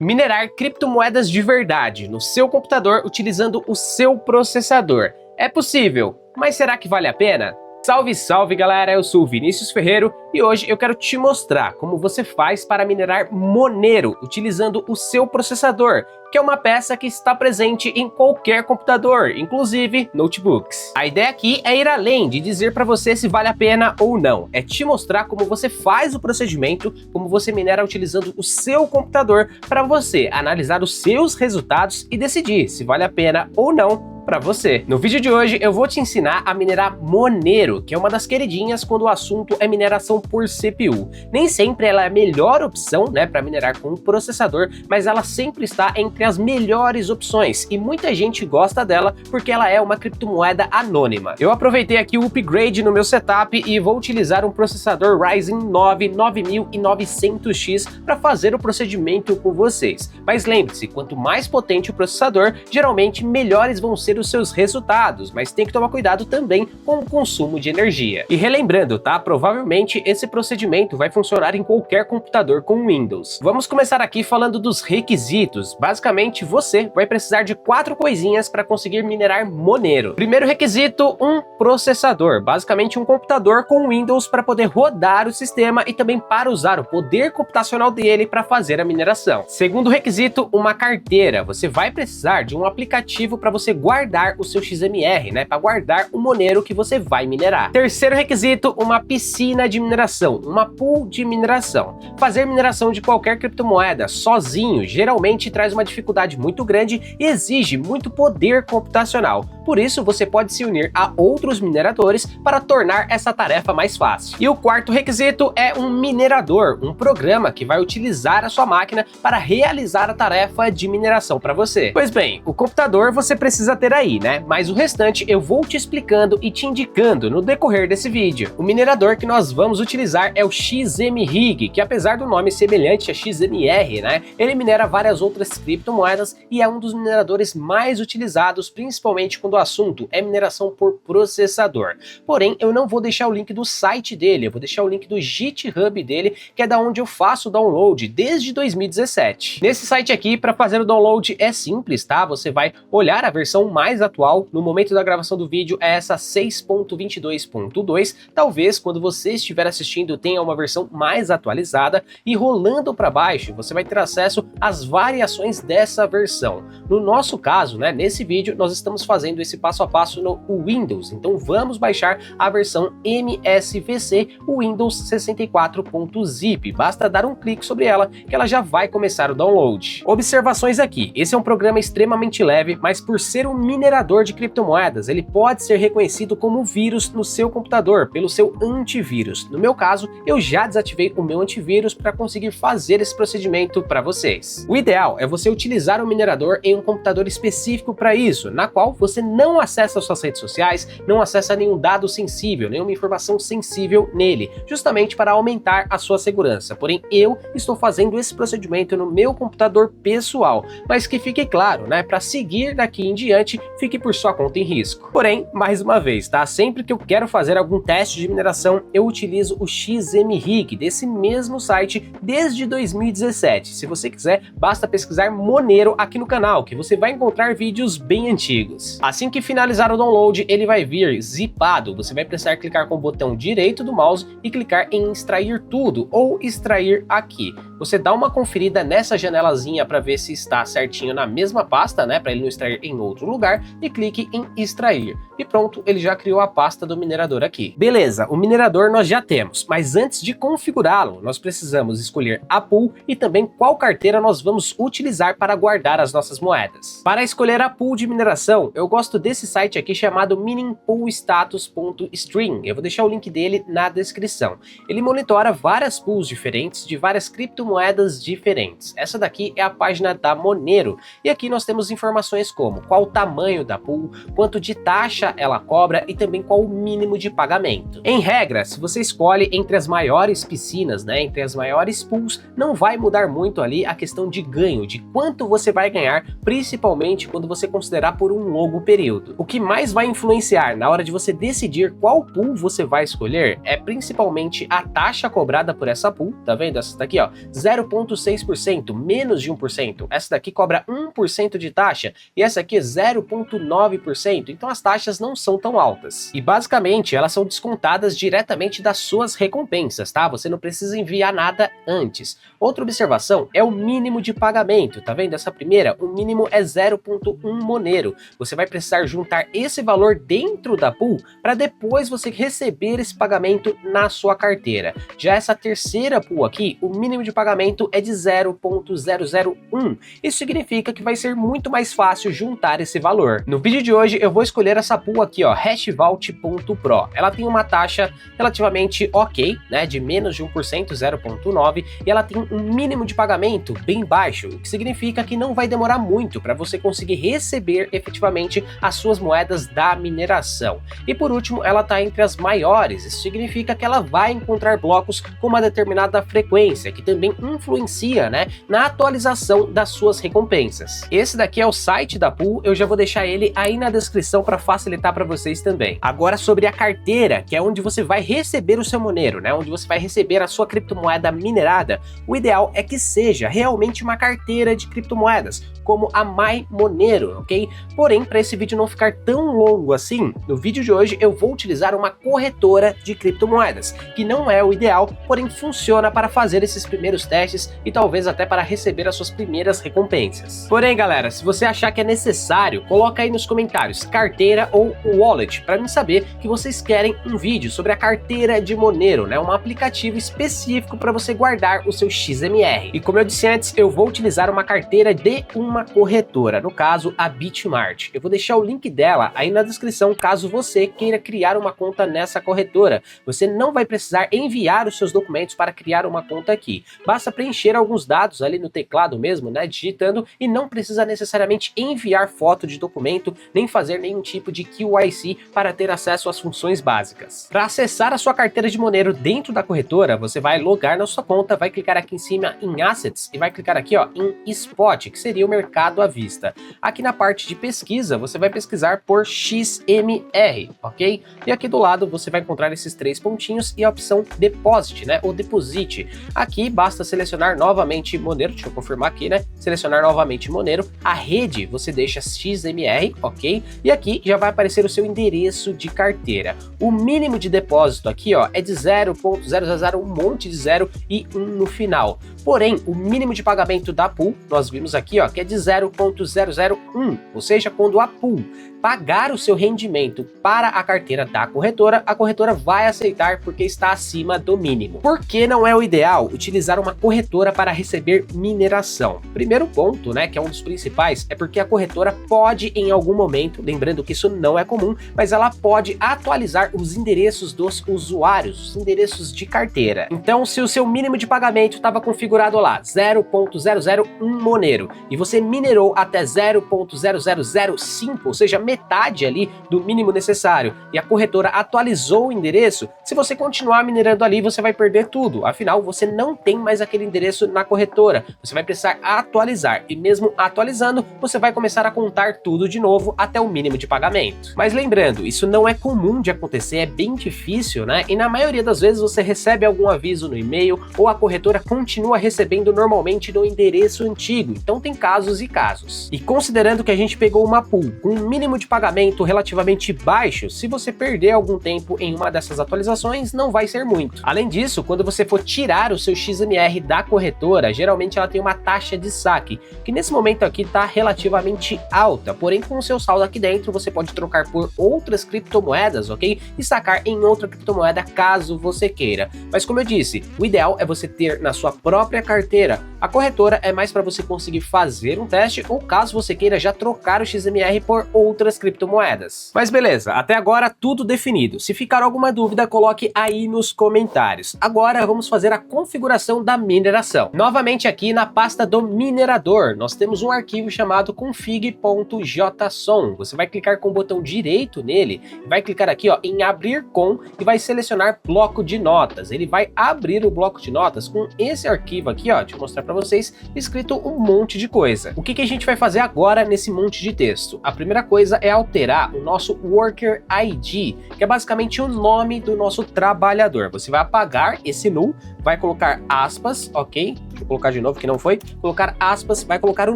Minerar criptomoedas de verdade no seu computador utilizando o seu processador. É possível, mas será que vale a pena? Salve, salve galera, eu sou o Vinícius Ferreiro e hoje eu quero te mostrar como você faz para minerar Monero utilizando o seu processador, que é uma peça que está presente em qualquer computador, inclusive notebooks. A ideia aqui é ir além de dizer para você se vale a pena ou não, é te mostrar como você faz o procedimento, como você minera utilizando o seu computador para você analisar os seus resultados e decidir se vale a pena ou não para você. No vídeo de hoje eu vou te ensinar a minerar Monero, que é uma das queridinhas quando o assunto é mineração por CPU. Nem sempre ela é a melhor opção, né, para minerar com um processador, mas ela sempre está entre as melhores opções e muita gente gosta dela porque ela é uma criptomoeda anônima. Eu aproveitei aqui o upgrade no meu setup e vou utilizar um processador Ryzen 9 9900X para fazer o procedimento com vocês. Mas lembre-se, quanto mais potente o processador, geralmente melhores vão ser os seus resultados, mas tem que tomar cuidado também com o consumo de energia. E relembrando, tá? Provavelmente esse procedimento vai funcionar em qualquer computador com Windows. Vamos começar aqui falando dos requisitos. Basicamente, você vai precisar de 4 coisinhas para conseguir minerar Monero. Primeiro requisito, um processador, basicamente um computador com Windows para poder rodar o sistema e também para usar o poder computacional dele para fazer a mineração. Segundo requisito, uma carteira. Você vai precisar de um aplicativo para você guardar o seu XMR, né, para guardar o Monero que você vai minerar. Terceiro requisito, uma piscina de mineração, uma pool de mineração. Fazer mineração de qualquer criptomoeda sozinho geralmente traz uma dificuldade muito grande e exige muito poder computacional. Por isso, você pode se unir a outros mineradores para tornar essa tarefa mais fácil. E o quarto requisito é um minerador, um programa que vai utilizar a sua máquina para realizar a tarefa de mineração para você. Pois bem, o computador você precisa ter aí, né? Mas o restante eu vou te explicando e te indicando no decorrer desse vídeo. O minerador que nós vamos utilizar é o XMRig, que apesar do nome semelhante a XMR, né? Ele minera várias outras criptomoedas e é um dos mineradores mais utilizados, principalmente quando o assunto é mineração por processador. Porém, eu não vou deixar o link do site dele, eu vou deixar o link do GitHub dele, que é da onde eu faço o download desde 2017. Nesse site aqui, para fazer o download é simples, tá? Você vai olhar a versão mais atual, no momento da gravação do vídeo é essa 6.22.2, talvez quando você estiver assistindo tenha uma versão mais atualizada, e rolando para baixo você vai ter acesso às variações dessa versão. No nosso caso, né, nesse vídeo nós estamos fazendo esse passo a passo no Windows, então vamos baixar a versão MSVC Windows 64.zip, basta dar um clique sobre ela que ela já vai começar o download. Observações aqui, esse é um programa extremamente leve, mas por ser um minerador de criptomoedas, ele pode ser reconhecido como vírus no seu computador, pelo seu antivírus. No meu caso, eu já desativei o meu antivírus para conseguir fazer esse procedimento para vocês. O ideal é você utilizar o minerador em um computador específico para isso, na qual você não acessa suas redes sociais, não acessa nenhum dado sensível, nenhuma informação sensível nele, justamente para aumentar a sua segurança. Porém, eu estou fazendo esse procedimento no meu computador pessoal, mas que fique claro, né, para seguir daqui em diante, fique por sua conta em risco. Porém, mais uma vez, tá? Sempre que eu quero fazer algum teste de mineração, eu utilizo o XMRig desse mesmo site desde 2017. Se você quiser, basta pesquisar Monero aqui no canal, que você vai encontrar vídeos bem antigos. Assim que finalizar o download, ele vai vir zipado. Você vai precisar clicar com o botão direito do mouse e clicar em extrair tudo ou extrair aqui. Você dá uma conferida nessa janelazinha para ver se está certinho na mesma pasta, né, para ele não extrair em outro lugar, e clique em extrair. E pronto, ele já criou a pasta do minerador aqui. Beleza, o minerador nós já temos, mas antes de configurá-lo, nós precisamos escolher a pool e também qual carteira nós vamos utilizar para guardar as nossas moedas. Para escolher a pool de mineração, eu gosto desse site aqui chamado miningpoolstatus.stream. Eu vou deixar o link dele na descrição. Ele monitora várias pools diferentes de várias criptomoedas diferentes. Essa daqui é a página da Monero e aqui nós temos informações como qual o tamanho da pool, quanto de taxa ela cobra e também qual o mínimo de pagamento. Em regra, se você escolhe entre as maiores piscinas, né, entre as maiores pools, não vai mudar muito ali a questão de ganho, de quanto você vai ganhar, principalmente quando você considerar por um longo período. período. O que mais vai influenciar na hora de você decidir qual pool você vai escolher é principalmente a taxa cobrada por essa pool, tá vendo? Essa daqui, ó, 0,6%, menos de 1%. Essa daqui cobra 1% de taxa e essa aqui é 0,9%. Então as taxas não são tão altas. E basicamente elas são descontadas diretamente das suas recompensas, tá? Você não precisa enviar nada antes. Outra observação é o mínimo de pagamento, tá vendo? Essa primeira, o mínimo é 0,1 Monero. Você vai precisar juntar esse valor dentro da pool para depois você receber esse pagamento na sua carteira. Já essa terceira pool aqui, o mínimo de pagamento é de 0,001. Isso significa que vai ser muito mais fácil juntar esse valor. No vídeo de hoje eu vou escolher essa pool aqui, ó, hashvault.pro. Ela tem uma taxa relativamente ok, né, de menos de 1%, 0,9, e ela tem um mínimo de pagamento bem baixo, o que significa que não vai demorar muito para você conseguir receber efetivamente as suas moedas da mineração. E por último, ela está entre as maiores, isso significa que ela vai encontrar blocos com uma determinada frequência, que também influencia, né, na atualização das suas recompensas. Esse daqui é o site da pool, eu já vou deixar ele aí na descrição para facilitar para vocês também. Agora sobre a carteira, que é onde você vai receber o seu Monero, né, onde você vai receber a sua criptomoeda minerada, o ideal é que seja realmente uma carteira de criptomoedas, como a MyMonero, ok? Porém, para esse vídeo não ficar tão longo assim, no vídeo de hoje eu vou utilizar uma corretora de criptomoedas, que não é o ideal, porém funciona para fazer esses primeiros testes e talvez até para receber as suas primeiras recompensas. Porém, galera, se você achar que é necessário, coloca aí nos comentários carteira ou wallet, para mim saber que vocês querem um vídeo sobre a carteira de Monero, né? Um aplicativo específico para você guardar o seu XMR. E como eu disse antes, eu vou utilizar uma carteira de uma corretora, no caso a Bitmart. Eu vou deixar o link dela aí na descrição caso você queira criar uma conta nessa corretora. Você não vai precisar enviar os seus documentos para criar uma conta aqui. Basta preencher alguns dados ali no teclado mesmo, né, digitando, e não precisa necessariamente enviar foto de documento, nem fazer nenhum tipo de KYC para ter acesso às funções básicas. Para acessar a sua carteira de Monero dentro da corretora, você vai logar na sua conta, vai clicar aqui em cima em Assets e vai clicar aqui, ó, em Spot, que seria o mercado à vista. Aqui na parte de pesquisa, você vai pesquisar por XMR, ok? E aqui do lado você vai encontrar esses três pontinhos e a opção Deposit, né, ou Deposit. Aqui basta selecionar novamente Monero, deixa eu confirmar aqui, né? Selecionar novamente Monero. A rede você deixa XMR, ok? E aqui já vai aparecer o seu endereço de carteira. O mínimo de depósito aqui, ó, é de 0,000, um monte de zero e 1 no final. Porém, o mínimo de pagamento da pool, nós vimos aqui, ó, que é de 0,001, ou seja, quando a pool pagar o seu rendimento para a carteira da corretora, a corretora vai aceitar porque está acima do mínimo. Por que não é o ideal utilizar uma corretora para receber mineração? Primeiro ponto, né, que é um dos principais, é porque a corretora pode em algum momento, lembrando que isso não é comum, mas ela pode atualizar os endereços dos usuários, os endereços de carteira. Então, se o seu mínimo de pagamento estava configurado lá, 0,001 Monero, e você minerou até 0,0005, ou seja, metade ali do mínimo necessário, e a corretora atualizou o endereço, se você continuar minerando ali, você vai perder tudo. Afinal, você não tem mais aquele endereço na corretora. Você vai precisar atualizar, e mesmo atualizando, você vai começar a contar tudo de novo até o mínimo de pagamento. Mas lembrando, isso não é comum de acontecer, é bem difícil, né? E na maioria das vezes você recebe algum aviso no e-mail, ou a corretora continua recebendo normalmente no endereço antigo. Então tem casos e casos. E considerando que a gente pegou uma pool com um mínimo de pagamento relativamente baixo, se você perder algum tempo em uma dessas atualizações, não vai ser muito. Além disso, quando você for tirar o seu XMR da corretora, geralmente ela tem uma taxa de saque, que nesse momento aqui está relativamente alta, porém com o seu saldo aqui dentro, você pode trocar por outras criptomoedas, ok? E sacar em outra criptomoeda caso você queira. Mas como eu disse, o ideal é você ter na sua própria carteira. A corretora é mais para você conseguir fazer um teste ou caso você queira já trocar o XMR por outras criptomoedas. Mas beleza, até agora tudo definido. Se ficar alguma dúvida, coloque aí nos comentários. Agora vamos fazer a configuração da mineração. Novamente aqui na pasta do minerador, nós temos um arquivo chamado config.json. Você vai clicar com o botão direito nele, vai clicar aqui, ó, em abrir com e vai selecionar bloco de notas. Ele vai abrir o bloco de notas com esse arquivo aqui, ó, deixa eu mostrar para para vocês, escrito um monte de coisa. O que a gente vai fazer agora nesse monte de texto? A primeira coisa é alterar o nosso Worker ID, que é basicamente o nome do nosso trabalhador. Você vai apagar esse null, vai colocar aspas, ok? Deixa eu colocar de novo que não foi. Colocar aspas, vai colocar o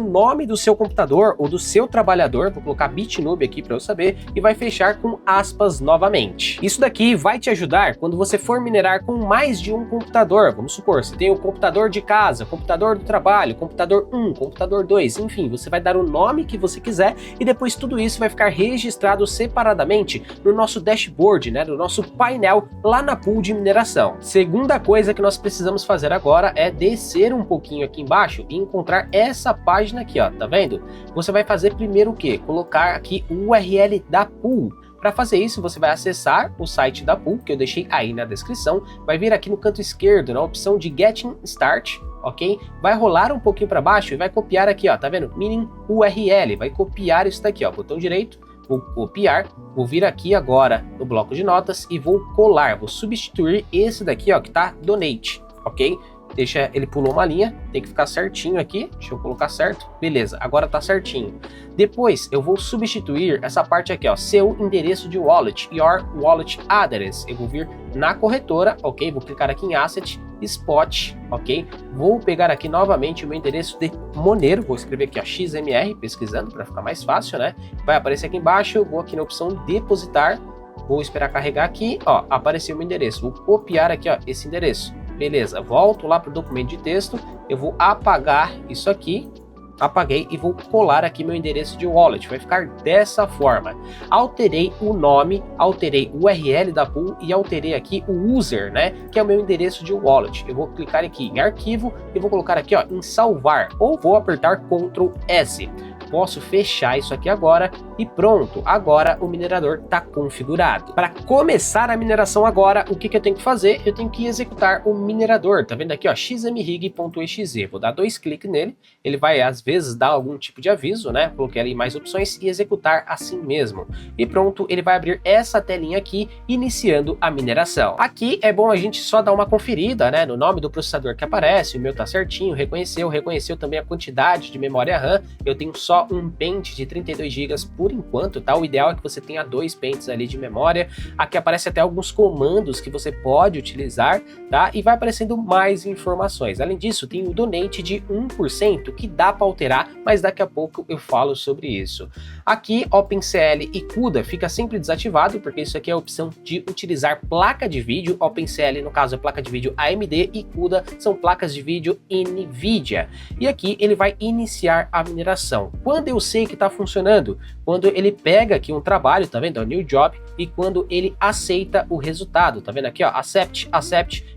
nome do seu computador ou do seu trabalhador, vou colocar bitnube aqui para eu saber, e vai fechar com aspas novamente. Isso daqui vai te ajudar quando você for minerar com mais de um computador. Vamos supor, você tem o computador de casa, computador do trabalho, computador 1, computador 2, enfim, você vai dar o nome que você quiser e depois tudo isso vai ficar registrado separadamente no nosso dashboard, né, no nosso painel lá na pool de mineração. Segunda coisa que nós precisamos fazer agora é descer um pouquinho aqui embaixo e encontrar essa página aqui, ó, tá vendo? Você vai fazer primeiro o quê? Colocar aqui o URL da pool. Para fazer isso, você vai acessar o site da pool, que eu deixei aí na descrição, vai vir aqui no canto esquerdo, na opção de Getting Start, ok? Vai rolar um pouquinho para baixo e vai copiar aqui, ó, tá vendo? Meaning URL, vai copiar isso daqui, ó, botão direito, vou copiar, vou vir aqui agora no bloco de notas e vou colar, vou substituir esse daqui, ó, que tá Donate, ok? Deixa, ele pulou uma linha, tem que ficar certinho aqui, deixa eu colocar certo, beleza, agora tá certinho. Depois eu vou substituir essa parte aqui, ó, seu endereço de wallet, your wallet address. Eu vou vir na corretora, ok, vou clicar aqui em Asset, Spot, ok, vou pegar aqui novamente o meu endereço de Monero, vou escrever aqui, ó, XMR, pesquisando para ficar mais fácil, né, vai aparecer aqui embaixo, vou aqui na opção Depositar, vou esperar carregar aqui, ó, apareceu o meu endereço, vou copiar aqui, ó, esse endereço. Beleza, volto lá para o documento de texto, eu vou apagar isso aqui, apaguei e vou colar aqui meu endereço de wallet, vai ficar dessa forma. Alterei o nome, alterei o URL da pool e alterei aqui o user, né, que é o meu endereço de wallet. Eu vou clicar aqui em arquivo e vou colocar aqui, ó, em salvar, ou vou apertar Ctrl S. Posso fechar isso aqui agora e pronto, agora o minerador está configurado. Para começar a mineração agora, o que eu tenho que fazer? Eu tenho que executar o minerador, tá vendo aqui, ó, xmrig.exe, vou dar 2 cliques nele, ele vai às vezes dar algum tipo de aviso, né, coloquei ali mais opções e executar assim mesmo. E pronto, ele vai abrir essa telinha aqui, iniciando a mineração. Aqui é bom a gente só dar uma conferida, né, no nome do processador que aparece, o meu tá certinho, reconheceu também a quantidade de memória RAM, eu tenho só um pente de 32 GB por enquanto, tá? O ideal é que você tenha 2 pentes ali de memória. Aqui aparece até alguns comandos que você pode utilizar, tá? E vai aparecendo mais informações. Além disso, tem o donate de 1% que dá para alterar, mas daqui a pouco eu falo sobre isso. Aqui, OpenCL e CUDA fica sempre desativado, porque isso aqui é a opção de utilizar placa de vídeo. OpenCL, no caso, é placa de vídeo AMD e CUDA são placas de vídeo NVIDIA. E aqui ele vai iniciar a mineração. Quando eu sei que está funcionando? Quando ele pega aqui um trabalho, tá vendo? É o New Job, e quando ele aceita o resultado, tá vendo aqui, ó, Accept,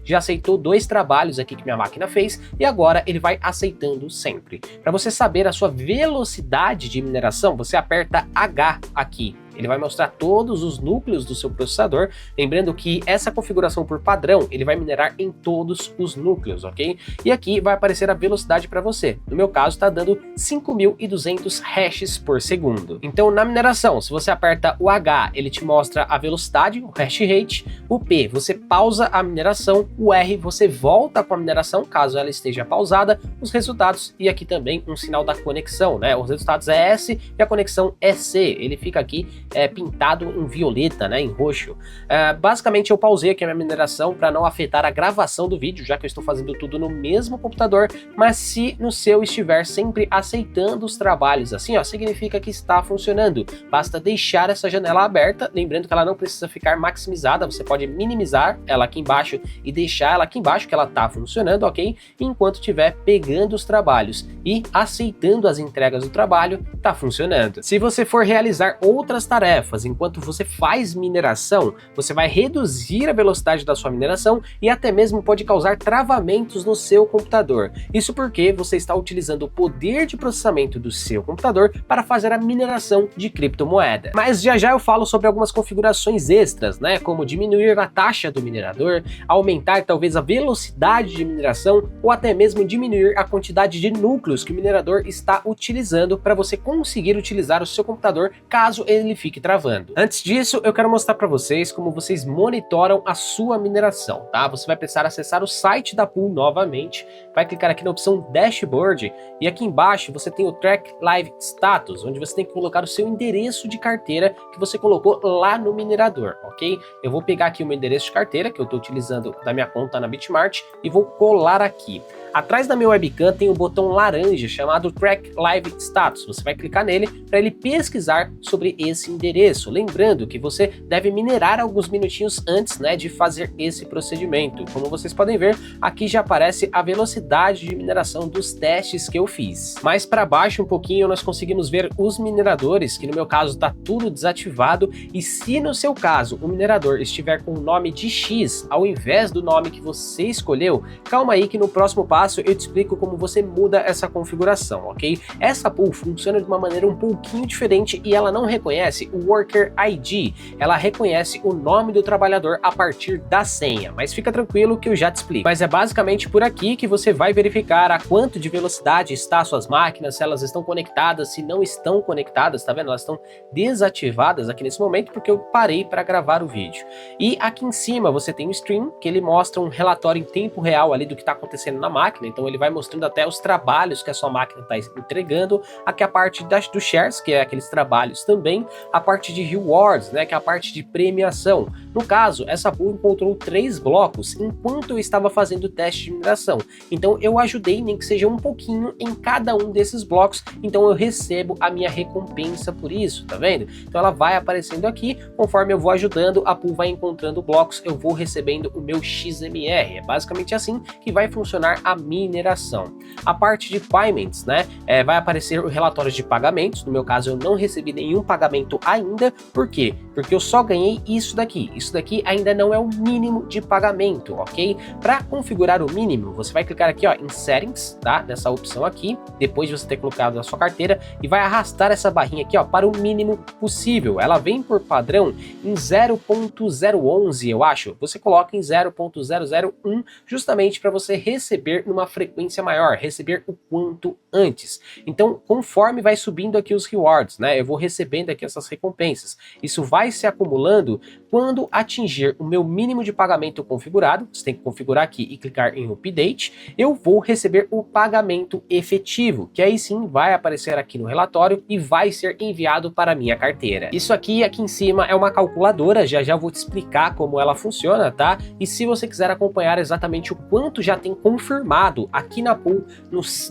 já aceitou 2 trabalhos aqui que minha máquina fez, e agora ele vai aceitando sempre. Para você saber a sua velocidade de mineração, você aperta H aqui. Ele vai mostrar todos os núcleos do seu processador, lembrando que essa configuração por padrão, ele vai minerar em todos os núcleos, ok? E aqui vai aparecer a velocidade para você. No meu caso, está dando 5.200 hashes por segundo. Então, na mineração, se você aperta o H, ele te mostra a velocidade, o hash rate, o P, você pausa a mineração, o R, você volta com a mineração, caso ela esteja pausada, os resultados, e aqui também um sinal da conexão, né? Os resultados é S e a conexão é C, ele fica aqui pintado em violeta, né, em roxo. Basicamente eu pausei aqui a minha mineração para não afetar a gravação do vídeo, já que eu estou fazendo tudo no mesmo computador, mas se no seu estiver sempre aceitando os trabalhos assim, ó, significa que está funcionando. Basta deixar essa janela aberta, lembrando que ela não precisa ficar maximizada, você pode minimizar ela aqui embaixo e deixar ela aqui embaixo que ela está funcionando, ok? Enquanto estiver pegando os trabalhos e aceitando as entregas do trabalho, está funcionando. Se você for realizar outras tarefas enquanto você faz mineração, você vai reduzir a velocidade da sua mineração e até mesmo pode causar travamentos no seu computador. Isso porque você está utilizando o poder de processamento do seu computador para fazer a mineração de criptomoeda. Mas já eu falo sobre algumas configurações extras, né, como diminuir a taxa do minerador, aumentar talvez a velocidade de mineração ou até mesmo diminuir a quantidade de núcleos que o minerador está utilizando para você conseguir utilizar o seu computador caso ele fique fique travando. Antes disso, eu quero mostrar para vocês como vocês monitoram a sua mineração, tá? Você vai precisar acessar o site da pool novamente, vai clicar aqui na opção Dashboard e aqui embaixo você tem o Track Live Status, onde você tem que colocar o seu endereço de carteira que você colocou lá no minerador, ok? Eu vou pegar aqui o meu endereço de carteira que eu estou utilizando da minha conta na Bitmart e vou colar aqui. Atrás da minha webcam tem um botão laranja chamado Track Live Status. Você vai clicar nele para ele pesquisar sobre esse endereço. Lembrando que você deve minerar alguns minutinhos antes, né, de fazer esse procedimento. Como vocês podem ver, aqui já aparece a velocidade de mineração dos testes que eu fiz. Mais para baixo um pouquinho nós conseguimos ver os mineradores, que no meu caso está tudo desativado. E se no seu caso o minerador estiver com o nome de X ao invés do nome que você escolheu, calma aí que no próximo passo eu te explico como você muda essa configuração, ok? Essa pool funciona de uma maneira um pouquinho diferente e ela não reconhece o Worker ID, ela reconhece o nome do trabalhador a partir da senha, mas fica tranquilo que eu já te explico. Mas é basicamente por aqui que você vai verificar a quanto de velocidade está suas máquinas, se elas estão conectadas, se não estão conectadas, tá vendo? Elas estão desativadas aqui nesse momento porque eu parei para gravar o vídeo. E aqui em cima você tem o stream, que ele mostra um relatório em tempo real ali do que está acontecendo na máquina, então ele vai mostrando até os trabalhos que a sua máquina está entregando, aqui a parte do shares, que é aqueles trabalhos também, a parte de rewards, né, que é a parte de premiação. No caso, essa pool encontrou 3 blocos enquanto eu estava fazendo o teste de mineração, então eu ajudei nem que seja um pouquinho em cada um desses blocos, então eu recebo a minha recompensa por isso, tá vendo? Então ela vai aparecendo aqui, conforme eu vou ajudando, a pool vai encontrando blocos, eu vou recebendo o meu XMR, é basicamente assim que vai funcionar a mineração. A parte de payments, né, vai aparecer o relatório de pagamentos. No meu caso eu não recebi nenhum pagamento ainda. Por quê? Porque eu só ganhei isso daqui ainda não é o mínimo de pagamento, ok? Para configurar o mínimo, você vai clicar aqui, ó, em settings, tá? Nessa opção aqui, depois de você ter colocado na sua carteira, e vai arrastar essa barrinha aqui, ó, para o mínimo possível. Ela vem por padrão em 0.011, eu acho. Você coloca em 0.001 justamente para você receber numa frequência maior, receber o quanto antes. Então, conforme vai subindo aqui os rewards, né, eu vou recebendo aqui essas recompensas. Isso vai se acumulando quando atingir o meu mínimo de pagamento configurado. Você tem que configurar aqui e clicar em Update. Eu vou receber o pagamento efetivo, que aí sim vai aparecer aqui no relatório e vai ser enviado para a minha carteira. Isso aqui em cima é uma calculadora, já vou te explicar como ela funciona, tá? E se você quiser acompanhar exatamente o quanto já tem confirmado aqui na pool,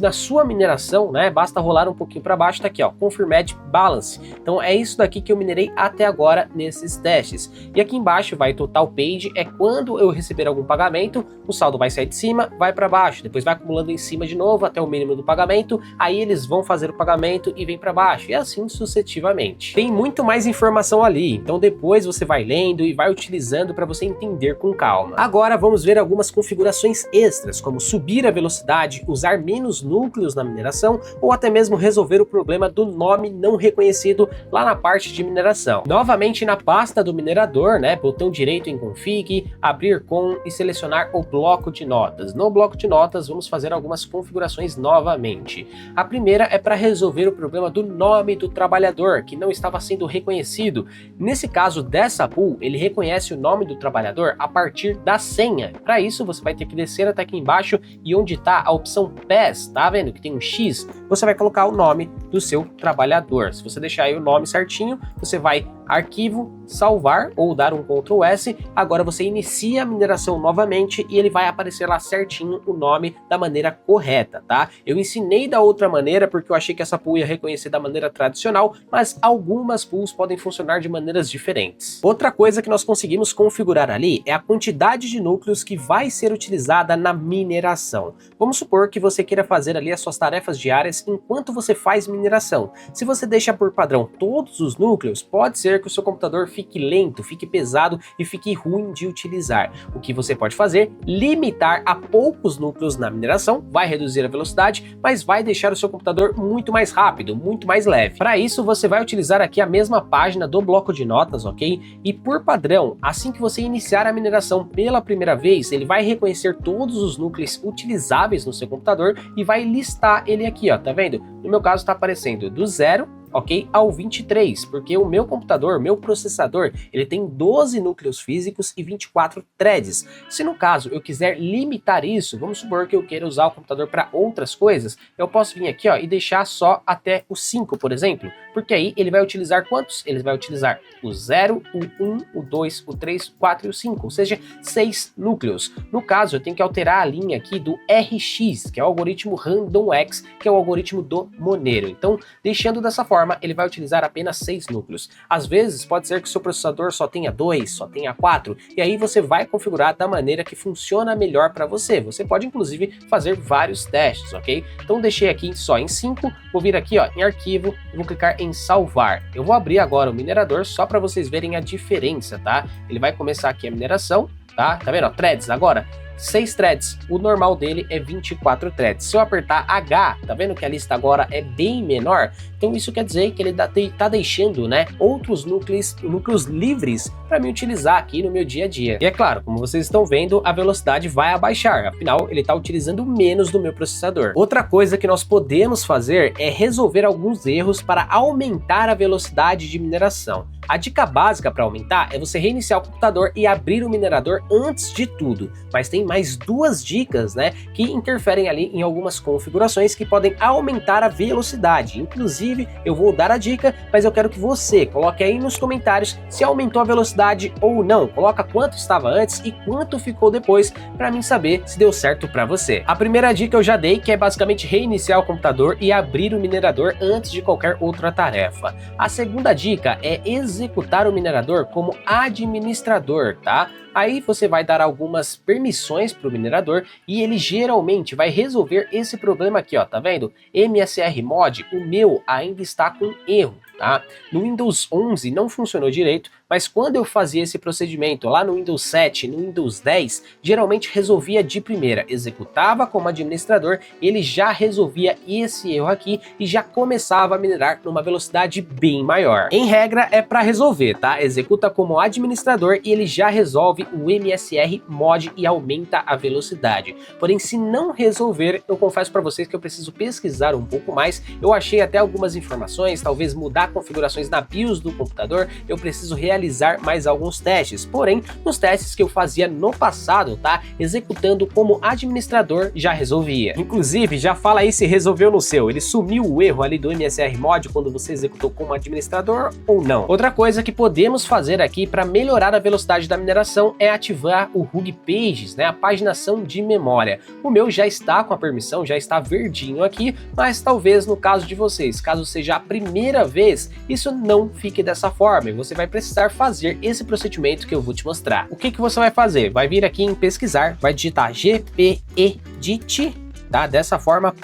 na sua mineração, né, basta rolar um pouquinho para baixo, tá aqui, ó, Confirmed Balance. Então é isso daqui que eu minerei até agora nesses testes. E aqui embaixo vai Total Paid, é quando eu receber algum pagamento, o saldo vai sair de cima, vai para baixo, depois vai acumulando em cima de novo até o mínimo do pagamento, aí eles vão fazer o pagamento e vem para baixo, e assim sucessivamente. Tem muito mais informação ali, então depois você vai lendo e vai utilizando para você entender com calma. Agora vamos ver algumas configurações extras, como subir a velocidade, usar menos núcleos na mineração, ou até mesmo resolver o problema do nome não reconhecido lá na parte de mineração. Novamente na pasta do minerador, né, botão direito em config, abrir com e selecionar o bloco de notas. No bloco de notas vamos fazer algumas configurações novamente. A primeira é para resolver o problema do nome do trabalhador, que não estava sendo reconhecido. Nesse caso dessa pool, ele reconhece o nome do trabalhador a partir da senha. Para isso você vai ter que descer até aqui embaixo e onde está a opção PES, tá vendo que tem um X? Você vai colocar o nome do seu trabalhador. Se você deixar aí o nome certinho, você vai arquivo, salvar ou dar um Ctrl S. Agora você inicia a mineração novamente e ele vai aparecer lá certinho o nome da maneira correta, tá? Eu ensinei da outra maneira porque eu achei que essa pool ia reconhecer da maneira tradicional, mas algumas pools podem funcionar de maneiras diferentes. Outra coisa que nós conseguimos configurar ali é a quantidade de núcleos que vai ser utilizada na mineração. Vamos supor que você queira fazer ali as suas tarefas diárias enquanto você faz mineração. Se você deixa por padrão todos os núcleos, pode ser que o seu computador fique lento, fique pesado e fique ruim de utilizar. O que você pode fazer? Limitar a poucos núcleos na mineração, vai reduzir a velocidade, mas vai deixar o seu computador muito mais rápido, muito mais leve. Para isso, você vai utilizar aqui a mesma página do bloco de notas, ok? E por padrão, assim que você iniciar a mineração pela primeira vez, ele vai reconhecer todos os núcleos utilizáveis no seu computador e vai listar ele aqui, ó, tá vendo? No meu caso, está aparecendo do 0 ok, ao 23, porque o meu computador, meu processador, ele tem 12 núcleos físicos e 24 threads. Se no caso eu quiser limitar isso, vamos supor que eu queira usar o computador para outras coisas, eu posso vir aqui ó, e deixar só até o 5, por exemplo, porque aí ele vai utilizar quantos? Ele vai utilizar o 0, o 1, o 2, o 3, o 4 e o 5, ou seja, 6 núcleos. No caso, eu tenho que alterar a linha aqui do RX, que é o algoritmo RandomX, que é o algoritmo do Monero. Então, deixando dessa forma, ele vai utilizar apenas 6 núcleos. Às vezes, pode ser que o seu processador só tenha 2, só tenha 4, e aí você vai configurar da maneira que funciona melhor para você. Você pode, inclusive, fazer vários testes, ok? Então, deixei aqui só em 5, vou vir aqui ó, em arquivo, vou clicar em salvar. Eu vou abrir agora o minerador só para vocês verem a diferença, tá? Ele vai começar aqui a mineração, tá? Tá vendo, ó, threads agora? 6 threads, o normal dele é 24 threads. Se eu apertar H, tá vendo que a lista agora é bem menor? Então isso quer dizer que ele tá deixando, né, outros núcleos livres para me utilizar aqui no meu dia a dia. E é claro, como vocês estão vendo, a velocidade vai abaixar, afinal ele está utilizando menos do meu processador. Outra coisa que nós podemos fazer é resolver alguns erros para aumentar a velocidade de mineração. A dica básica para aumentar é você reiniciar o computador e abrir o minerador antes de tudo, mas tem mais duas dicas, né, que interferem ali em algumas configurações que podem aumentar a velocidade. Inclusive, eu vou dar a dica, mas eu quero que você coloque aí nos comentários se aumentou a velocidade ou não. Coloca quanto estava antes e quanto ficou depois para mim saber se deu certo para você. A primeira dica eu já dei, que é basicamente reiniciar o computador e abrir o minerador antes de qualquer outra tarefa. A segunda dica é executar o minerador como administrador, tá? Aí você vai dar algumas permissões para o minerador e ele geralmente vai resolver esse problema aqui, ó, tá vendo? MSR Mod, o meu ainda está com erro, tá? No Windows 11 não funcionou direito, mas quando eu fazia esse procedimento lá no Windows 7, no Windows 10, geralmente resolvia de primeira, executava como administrador, ele já resolvia esse erro aqui e já começava a minerar numa velocidade bem maior. Em regra é para resolver, tá? Executa como administrador e ele já resolve o MSR Mod e aumenta a velocidade. Porém, se não resolver, eu confesso para vocês que eu preciso pesquisar um pouco mais. Eu achei até algumas informações, talvez mudar configurações na BIOS do computador, eu preciso realizar mais alguns testes. Porém, nos testes que eu fazia no passado, tá? Executando como administrador, já resolvia. Inclusive, já fala aí se resolveu no seu. Ele sumiu o erro ali do MSR Mod quando você executou como administrador ou não. Outra coisa que podemos fazer aqui para melhorar a velocidade da mineração é ativar o Hug Pages, né? A paginação de memória. O meu já está com a permissão, já está verdinho aqui, mas talvez no caso de vocês, caso seja a primeira vez, isso não fique dessa forma e você vai precisar fazer esse procedimento que eu vou te mostrar. O que você vai fazer? Vai vir aqui em pesquisar, vai digitar gpedit, tá? Dessa forma,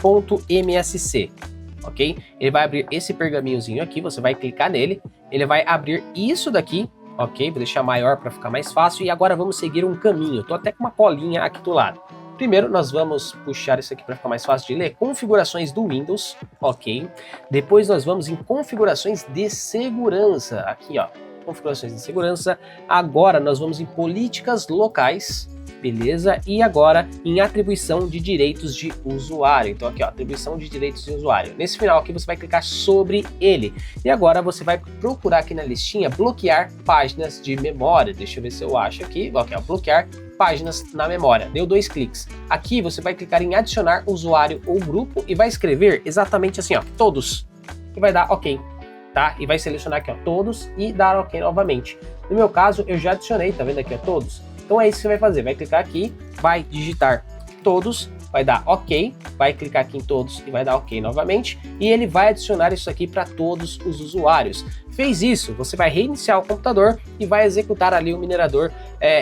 .msc, ok? Ele vai abrir esse pergaminhozinho aqui, você vai clicar nele, ele vai abrir isso daqui, ok? Vou deixar maior para ficar mais fácil e agora vamos seguir um caminho. Tô até com uma colinha aqui do lado. Primeiro nós vamos puxar isso aqui para ficar mais fácil de ler, configurações do Windows, ok? Depois nós vamos em configurações de segurança, aqui ó, configurações de segurança. Agora nós vamos em políticas locais, beleza? E agora em atribuição de direitos de usuário. Então aqui ó, atribuição de direitos de usuário. Nesse final aqui você vai clicar sobre ele. E agora você vai procurar aqui na listinha bloquear páginas de memória. Deixa eu ver se eu acho aqui. Ok, ó, bloquear páginas na memória. Deu 2 cliques. Aqui você vai clicar em adicionar usuário ou grupo e vai escrever exatamente assim, ó, todos. E vai dar ok, tá? E vai selecionar aqui, ó, todos e dar ok novamente. No meu caso, eu já adicionei, tá vendo aqui, ó, todos. Então é isso que você vai fazer, vai clicar aqui, vai digitar todos, vai dar ok, vai clicar aqui em todos e vai dar ok novamente, e ele vai adicionar isso aqui para todos os usuários. Fez isso, você vai reiniciar o computador e vai executar ali o minerador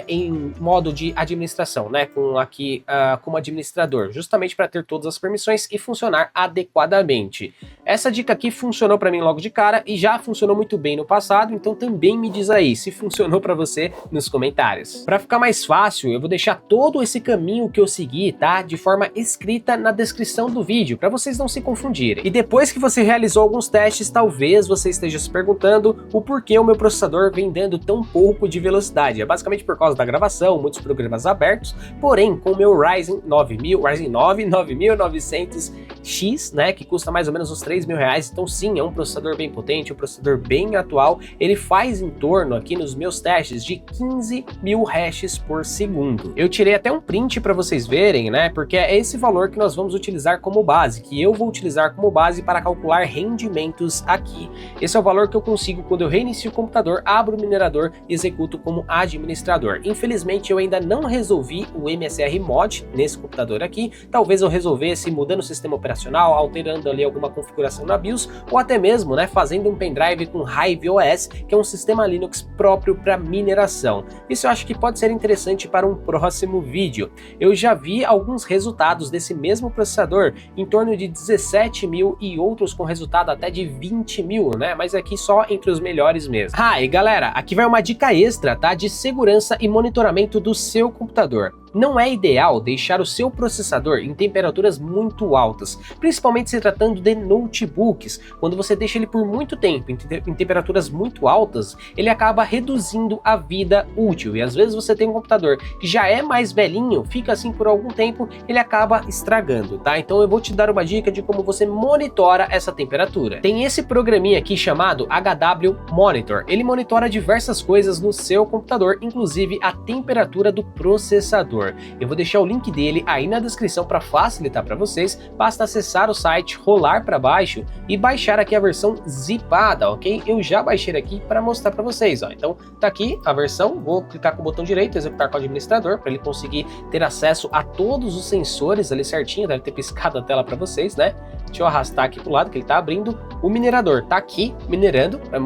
em modo de administração, né? Como administrador, justamente para ter todas as permissões e funcionar adequadamente. Essa dica aqui funcionou para mim logo de cara e já funcionou muito bem no passado, então também me diz aí se funcionou para você nos comentários. Para ficar mais fácil, eu vou deixar todo esse caminho que eu segui, tá? De forma escrita na descrição do vídeo, para vocês não se confundirem. E depois que você realizou alguns testes, talvez você esteja se perguntando perguntando o porquê o meu processador vem dando tão pouco de velocidade. É basicamente por causa da gravação, muitos programas abertos, porém com o meu Ryzen 9 9900X, né, que custa mais ou menos uns R$3.000, então sim, é um processador bem potente, um processador bem atual, ele faz em torno aqui nos meus testes de 15.000 hashes por segundo. Eu tirei até um print para vocês verem, né, porque é esse valor que nós vamos utilizar como base, que eu vou utilizar como base para calcular rendimentos aqui. Esse é o valor que eu consigo quando eu reinicio o computador, abro o minerador e executo como administrador. Infelizmente eu ainda não resolvi o MSR Mod nesse computador aqui, talvez eu resolvesse mudando o sistema operacional, alterando ali alguma configuração na BIOS, ou até mesmo, né, fazendo um pendrive com Hive OS, que é um sistema Linux próprio para mineração. Isso eu acho que pode ser interessante para um próximo vídeo. Eu já vi alguns resultados desse mesmo processador em torno de 17.000 e outros com resultado até de 20.000, né? Mas aqui só entre os melhores mesmo. E galera, aqui vai uma dica extra, tá? De segurança e monitoramento do seu computador. Não é ideal deixar o seu processador em temperaturas muito altas, principalmente se tratando de notebooks. Quando você deixa ele por muito tempo em temperaturas muito altas, ele acaba reduzindo a vida útil. E às vezes você tem um computador que já é mais velhinho, fica assim por algum tempo, ele acaba estragando, tá? Então eu vou te dar uma dica de como você monitora essa temperatura. Tem esse programinha aqui chamado HW Monitor. Ele monitora diversas coisas no seu computador, inclusive a temperatura do processador. Eu vou deixar o link dele aí na descrição para facilitar para vocês. Basta acessar o site, rolar para baixo e baixar aqui a versão zipada, ok? Eu já baixei aqui para mostrar para vocês, ó. Então tá aqui a versão, vou clicar com o botão direito, executar com o administrador, para ele conseguir ter acesso a todos os sensores ali certinho, deve ter piscado a tela para vocês, né? Deixa eu arrastar aqui pro lado que ele tá abrindo. O minerador tá aqui minerando, para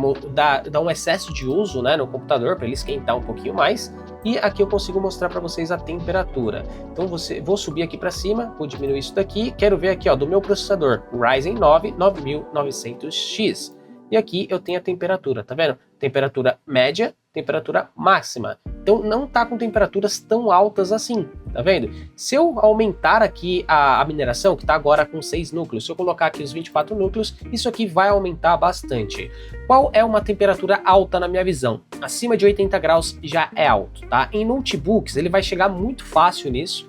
dar um excesso de uso, né, no computador, para ele esquentar um pouquinho mais. E aqui eu consigo mostrar para vocês a temperatura. Então vou subir aqui para cima, vou diminuir isso daqui. Quero ver aqui, ó, do meu processador Ryzen 9 9900X. E aqui eu tenho a temperatura, tá vendo? Temperatura média, temperatura máxima. Então não tá com temperaturas tão altas assim, tá vendo? Se eu aumentar aqui a mineração, que tá agora com 6 núcleos, se eu colocar aqui os 24 núcleos, isso aqui vai aumentar bastante. Qual é uma temperatura alta na minha visão? Acima de 80 graus já é alto, tá? Em notebooks ele vai chegar muito fácil nisso.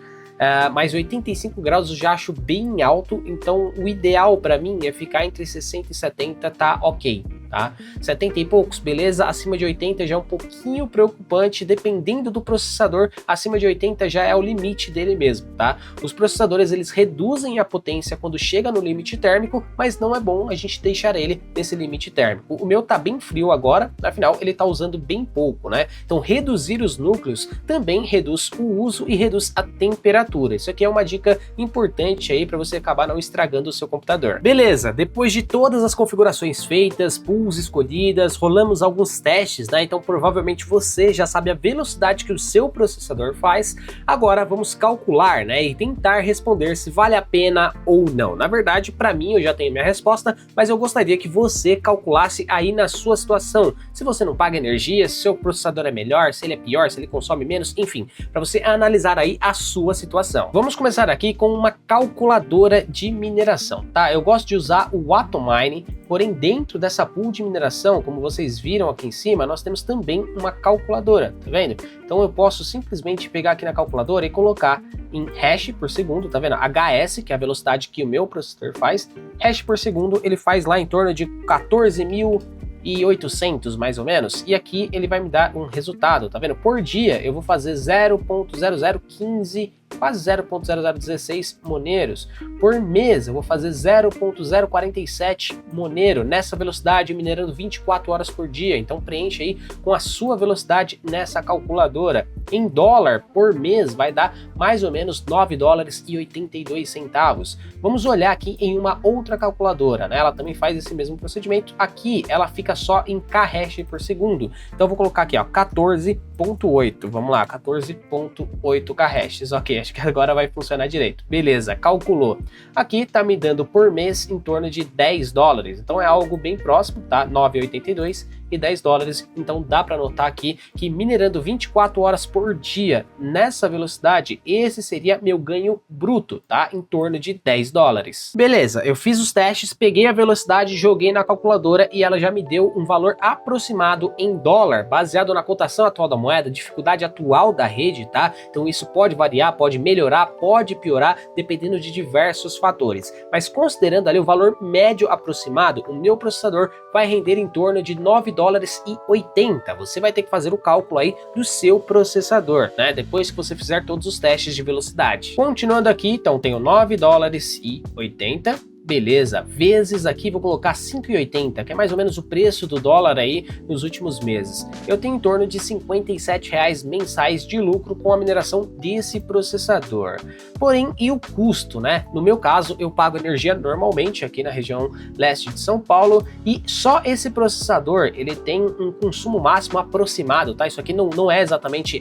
Mas 85 graus eu já acho bem alto, então o ideal para mim é ficar entre 60 e 70, tá ok, tá? 70 e poucos, beleza? Acima de 80 já é um pouquinho preocupante, dependendo do processador, acima de 80 já é o limite dele mesmo, tá? Os processadores, eles reduzem a potência quando chega no limite térmico, mas não é bom a gente deixar ele nesse limite térmico. O meu tá bem frio agora, afinal ele tá usando bem pouco, né? Então reduzir os núcleos também reduz o uso e reduz a temperatura. Isso aqui é uma dica importante aí para você acabar não estragando o seu computador. Beleza, depois de todas as configurações feitas, pools escolhidas, rolamos alguns testes, né? Então provavelmente você já sabe a velocidade que o seu processador faz. Agora vamos calcular, né? E tentar responder se vale a pena ou não. Na verdade, para mim eu já tenho minha resposta, mas eu gostaria que você calculasse aí na sua situação. Se você não paga energia, se seu processador é melhor, se ele é pior, se ele consome menos, enfim, para você analisar aí a sua situação. Vamos começar aqui com uma calculadora de mineração, tá? Eu gosto de usar o Atomine, porém dentro dessa pool de mineração, como vocês viram aqui em cima, nós temos também uma calculadora, tá vendo? Então eu posso simplesmente pegar aqui na calculadora e colocar em hash por segundo, tá vendo? HS, que é a velocidade que o meu processador faz, hash por segundo, ele faz lá em torno de 14.800 mais ou menos, e aqui ele vai me dar um resultado, tá vendo? Por dia eu vou fazer 0.0015, quase 0.0016 moneiros. Por mês eu vou fazer 0.047 moneiro nessa velocidade, minerando 24 horas por dia. Então preenche aí com a sua velocidade nessa calculadora. Em dólar por mês vai dar mais ou menos $9,82. Vamos olhar aqui em uma outra calculadora, né? Ela também faz esse mesmo procedimento. Aqui ela fica só em khash por segundo. Então eu vou colocar aqui, ó, 14.8. Vamos lá, 14.8 khashes. Ok, acho que agora vai funcionar direito. Beleza, calculou. Aqui tá me dando por mês em torno de $10. Então é algo bem próximo, tá? 9,82 e $10. Então dá para notar aqui que minerando 24 horas por dia nessa velocidade esse seria meu ganho bruto, tá? Em torno de 10 dólares. Beleza, eu fiz os testes, peguei a velocidade, joguei na calculadora e ela já me deu um valor aproximado em dólar, baseado na cotação atual da moeda, dificuldade atual da rede, tá? Então isso pode variar, pode melhorar, pode piorar, dependendo de diversos fatores. Mas considerando ali o valor médio aproximado, o meu processador vai render em torno de 9 dólares e 80. Você vai ter que fazer o cálculo aí do seu processador, né? Depois que você fizer todos os testes de velocidade. Continuando aqui, então tenho 9 dólares e 80. Beleza, vezes aqui vou colocar 5,80, que é mais ou menos o preço do dólar aí nos últimos meses. Eu tenho em torno de R$57 mensais de lucro com a mineração desse processador. Porém, e o custo, né? No meu caso, eu pago energia normalmente aqui na região leste de São Paulo e só esse processador, ele tem um consumo máximo aproximado, tá? Isso aqui não é exatamente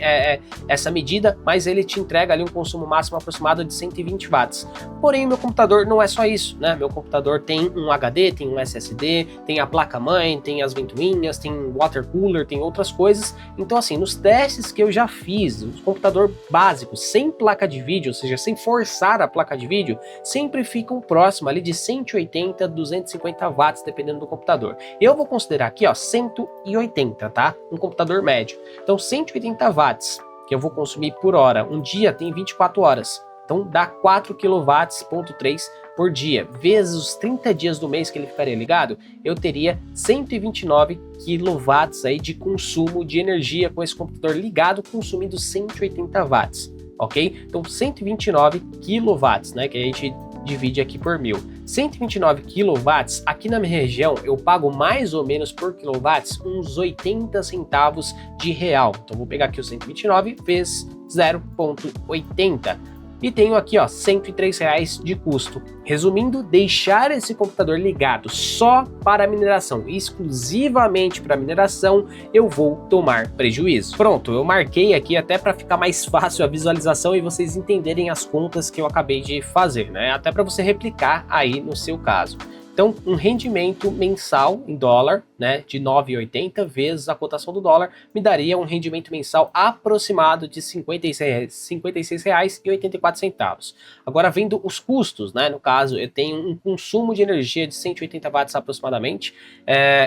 essa medida, mas ele te entrega ali um consumo máximo aproximado de 120 watts. Porém, meu computador não é só isso, né? Meu computador tem um HD, tem um SSD, tem a placa-mãe, tem as ventoinhas, tem water cooler, tem outras coisas. Então assim, nos testes que eu já fiz, o computador básico, sem placa de vídeo, ou seja, sem forçar a placa de vídeo, sempre ficam próximo ali de 180, 250 watts, dependendo do computador. Eu vou considerar aqui, ó, 180, tá? Um computador médio. Então 180 watts que eu vou consumir por hora. Um dia tem 24 horas. Então dá 4 kW,3 por dia, vezes os 30 dias do mês que ele ficaria ligado, eu teria 129 kW aí de consumo de energia com esse computador ligado, consumindo 180 watts, ok? Então 129 kW, né, que a gente divide aqui por 1000. 129 kW, aqui na minha região, eu pago mais ou menos por quilowatts uns 80 centavos de real. Então vou pegar aqui o 129 vezes 0,80. E tenho aqui, ó, R$103 de custo. Resumindo, deixar esse computador ligado só para mineração, exclusivamente para mineração, eu vou tomar prejuízo. Pronto, eu marquei aqui até para ficar mais fácil a visualização e vocês entenderem as contas que eu acabei de fazer, né? Até para você replicar aí no seu caso. Então, um rendimento mensal em dólar, né, de 9,80 vezes a cotação do dólar, me daria um rendimento mensal aproximado de R$56,84. Agora, vendo os custos, né, no caso, eu tenho um consumo de energia de 180 watts aproximadamente.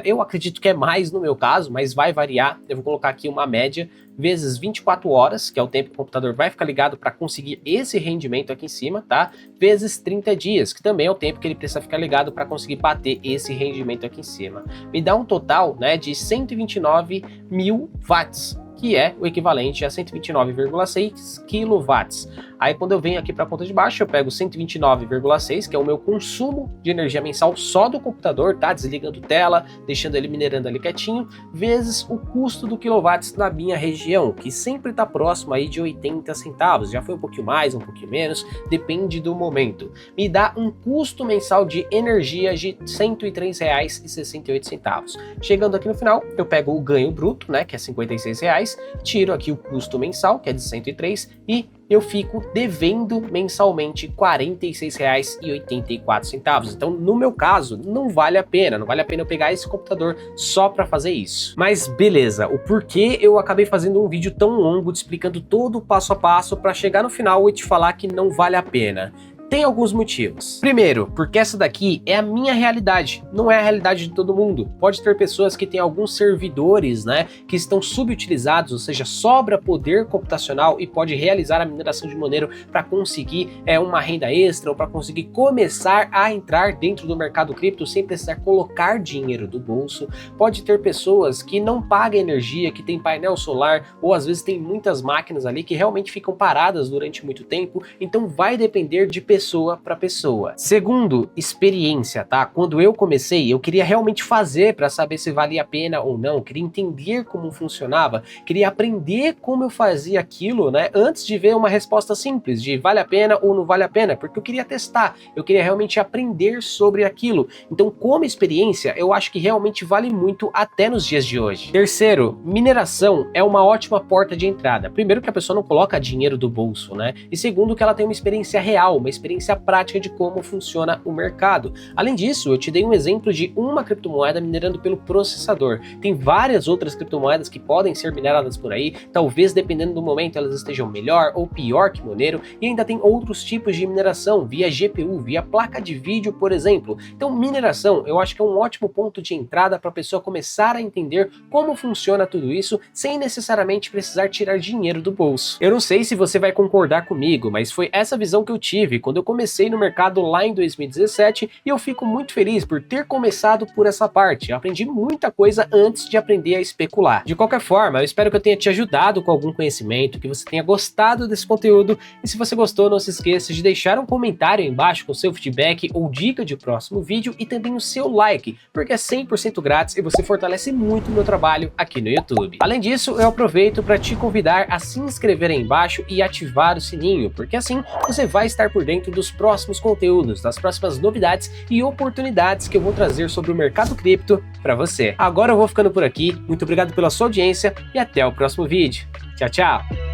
Eu acredito que é mais no meu caso, mas vai variar. Eu vou colocar aqui uma média, vezes 24 horas, que é o tempo que o computador vai ficar ligado para conseguir esse rendimento aqui em cima, tá? Vezes 30 dias, que também é o tempo que ele precisa ficar ligado para conseguir bater esse rendimento aqui em cima. Me dá um total, né, de 129 mil watts, que é o equivalente a 129,6 kW. Aí quando eu venho aqui para a conta de baixo, eu pego 129,6, que é o meu consumo de energia mensal só do computador, tá? Desligando tela, deixando ele minerando ali quietinho, vezes o custo do quilowatts na minha região, que sempre está próximo aí de 80 centavos. Já foi um pouquinho mais, um pouquinho menos, depende do momento. Me dá um custo mensal de energia de R$ 103,68. Chegando aqui no final, eu pego o ganho bruto, né, que é R$56, tiro aqui o custo mensal, que é de 103, e eu fico devendo mensalmente R$ 46,84. Então, no meu caso, não vale a pena. Não vale a pena eu pegar esse computador só para fazer isso. Mas beleza, o porquê eu acabei fazendo um vídeo tão longo explicando todo o passo a passo para chegar no final e te falar que não vale a pena? Tem alguns motivos. Primeiro, porque essa daqui é a minha realidade, não é a realidade de todo mundo. Pode ter pessoas que têm alguns servidores, né, que estão subutilizados, ou seja, sobra poder computacional e pode realizar a mineração de Monero para conseguir uma renda extra ou para conseguir começar a entrar dentro do mercado cripto sem precisar colocar dinheiro do bolso. Pode ter pessoas que não pagam energia, que tem painel solar ou às vezes tem muitas máquinas ali que realmente ficam paradas durante muito tempo, então vai depender de pessoa para pessoa. Segundo, experiência, tá? Quando eu comecei, eu queria realmente fazer para saber se valia a pena ou não, queria entender como funcionava, queria aprender como eu fazia aquilo, né? Antes de ver uma resposta simples de vale a pena ou não vale a pena, porque eu queria testar, eu queria realmente aprender sobre aquilo. Então, como experiência, eu acho que realmente vale muito até nos dias de hoje. Terceiro, mineração é uma ótima porta de entrada. Primeiro que a pessoa não coloca dinheiro do bolso, né? E segundo que ela tem uma experiência real, uma experiência referência prática de como funciona o mercado. Além disso, eu te dei um exemplo de uma criptomoeda minerando pelo processador. Tem várias outras criptomoedas que podem ser mineradas por aí, talvez dependendo do momento elas estejam melhor ou pior que Monero, e ainda tem outros tipos de mineração, via GPU, via placa de vídeo, por exemplo. Então, mineração, eu acho que é um ótimo ponto de entrada para a pessoa começar a entender como funciona tudo isso, sem necessariamente precisar tirar dinheiro do bolso. Eu não sei se você vai concordar comigo, mas foi essa visão que eu tive quando eu comecei no mercado lá em 2017, e eu fico muito feliz por ter começado por essa parte. Eu aprendi muita coisa antes de aprender a especular. De qualquer forma, eu espero que eu tenha te ajudado com algum conhecimento, que você tenha gostado desse conteúdo, e se você gostou, não se esqueça de deixar um comentário aí embaixo com seu feedback ou dica de próximo vídeo, e também o seu like, porque é 100% grátis e você fortalece muito o meu trabalho aqui no YouTube. Além disso, eu aproveito para te convidar a se inscrever aí embaixo e ativar o sininho, porque assim você vai estar por dentro dos próximos conteúdos, das próximas novidades e oportunidades que eu vou trazer sobre o mercado cripto para você. Agora eu vou ficando por aqui, muito obrigado pela sua audiência e até o próximo vídeo. Tchau, tchau!